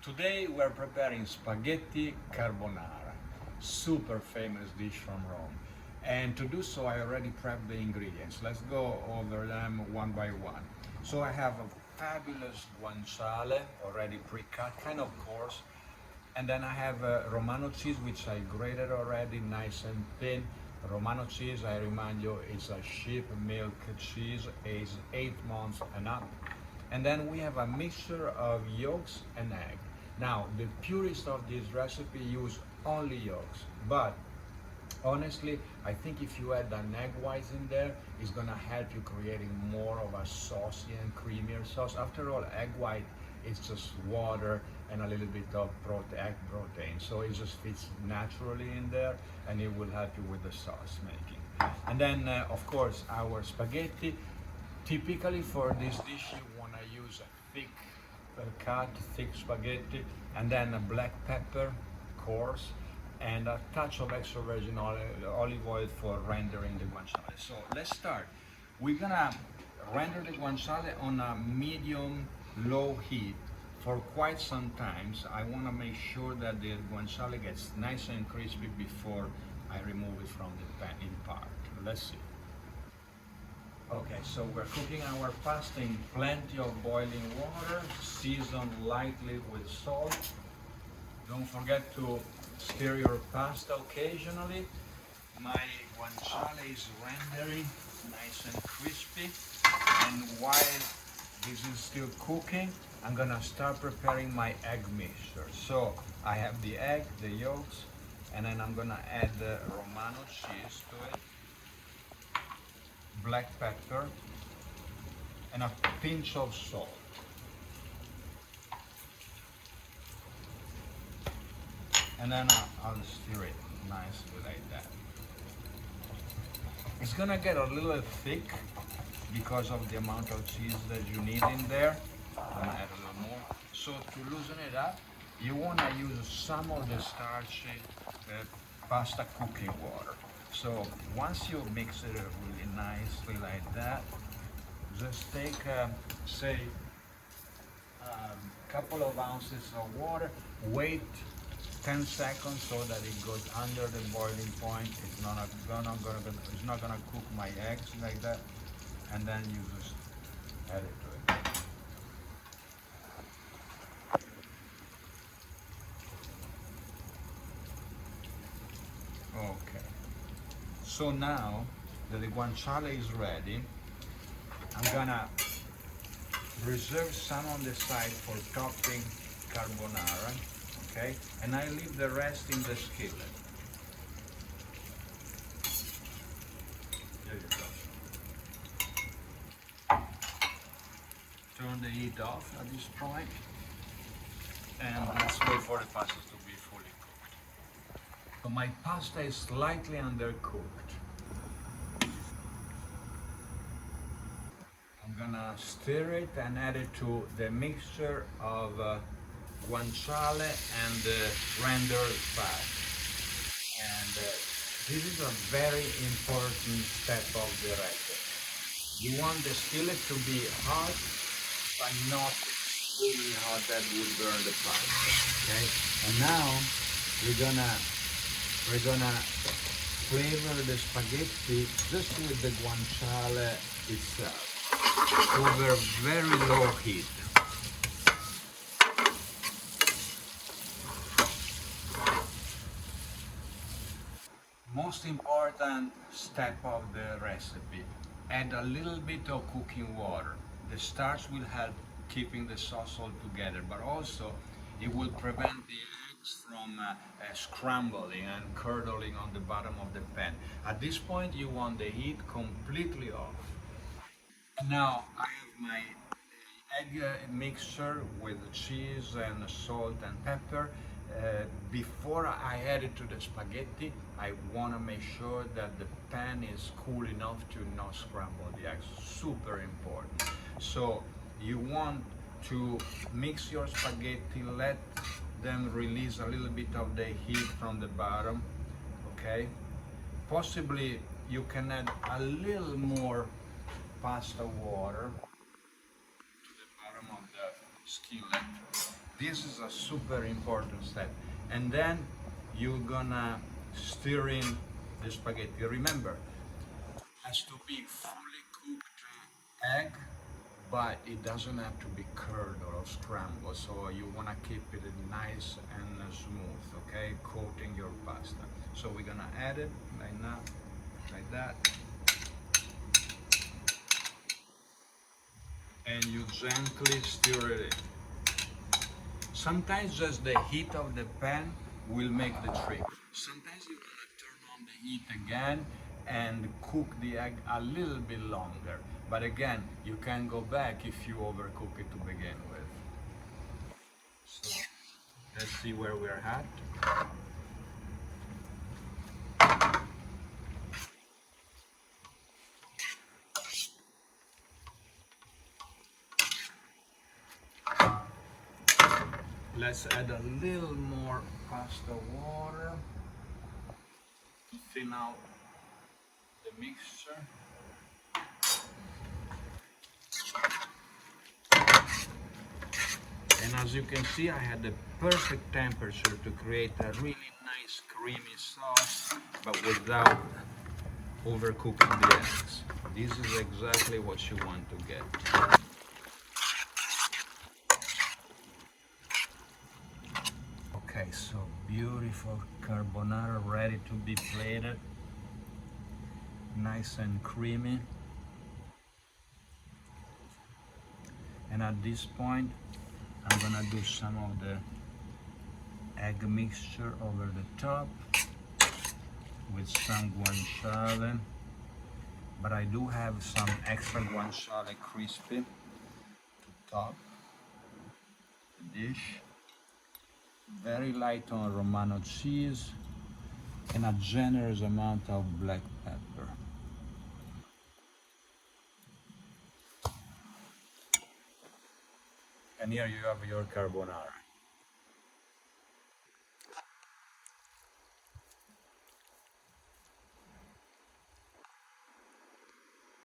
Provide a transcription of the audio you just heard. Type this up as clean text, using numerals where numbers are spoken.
Today we're preparing spaghetti carbonara, super famous dish from Rome. And to do so, I already prepped the ingredients. Let's go over them one by one. So I have a fabulous guanciale already pre-cut, kind of coarse. And then I have Romano cheese, which I grated already, nice and thin. Romano cheese, I remind you, is a sheep milk cheese, is 8 months and up. And then we have a mixture of yolks and egg. Now, the purists of this recipe use only yolks, but honestly, I think if you add an egg whites in there, it's gonna help you creating more of a saucy and creamier sauce. After all, egg white is just water and a little bit of egg protein, so it just fits naturally in there, and it will help you with the sauce making. And then, of course, our spaghetti. Typically for this dish, you wanna use a thick thick spaghetti, and then a black pepper, coarse, and a touch of extra virgin olive oil for rendering the guanciale. So let's start. We're gonna render the guanciale on a medium-low heat for quite some time. So I wanna make sure that the guanciale gets nice and crispy before I remove it from the pan in part. Let's see. Okay, so we're cooking our pasta in plenty of boiling water, seasoned lightly with salt. Don't forget to stir your pasta occasionally. My guanciale is rendering nice and crispy. And while this is still cooking, I'm gonna start preparing my egg mixture. So I have the egg, the yolks, and then I'm gonna add the Romano cheese to it, black pepper, and a pinch of salt. And then I'll stir it nicely like that. It's gonna get a little thick because of the amount of cheese that you need in there. I'm gonna add a little more. So to loosen it up, you wanna use some of the starchy pasta cooking water. So once you mix it really nicely like that, just take, say, a couple of ounces of water, wait 10 seconds so that it goes under the boiling point. It's not gonna cook my eggs like that, and then you just add it to it. Okay. So now that the guanciale is ready, I'm gonna reserve some on the side for topping carbonara, okay? And I leave the rest in the skillet. There you go. Turn the heat off at this point, and let's wait for the pasta to be fully cooked. So my pasta is slightly undercooked. I'm gonna stir it and add it to the mixture of guanciale and rendered fat. And this is a very important step of the recipe. You want the skillet to be hot, but not extremely hot that would burn the pasta. Okay? And now we're gonna flavor the spaghetti just with the guanciale itself over very low heat. Most important step of the recipe, add a little bit of cooking water. The starch will help keeping the sauce all together, but also it will prevent the eggs from scrambling and curdling on the bottom of the pan. At this point, you want the heat completely off. Now I have my egg mixture with cheese and salt and pepper. Before I add it to the spaghetti, I want to make sure that the pan is cool enough to not scramble the eggs. Super important. So you want to mix your spaghetti, let them release a little bit of the heat from the bottom, okay? Possibly you can add a little more pasta water to the bottom of the skillet, This is a super important step. And then you're gonna stir in the spaghetti. Remember, has to be fully cooked egg, but it doesn't have to be curled or scrambled. So you wanna keep it nice and smooth, okay? Coating your pasta. So we're gonna add it right now, like that. And you gently stir it in. Sometimes just the heat of the pan will make the trick. Sometimes you're gonna turn on the heat again and cook the egg a little bit longer. But again, you can go back if you overcook it to begin with. So let's see where we're at. Let's add a little more pasta water to thin out the mixture. And as you can see, I had the perfect temperature to create a really nice creamy sauce, but without overcooking the eggs. This is exactly what you want to get. Okay, so beautiful carbonara ready to be plated. Nice and creamy. And at this point, I'm gonna do some of the egg mixture over the top with some guanciale. But I do have some extra guanciale crispy to top the dish. Very light on Romano cheese and a generous amount of black pepper. And here you have your carbonara.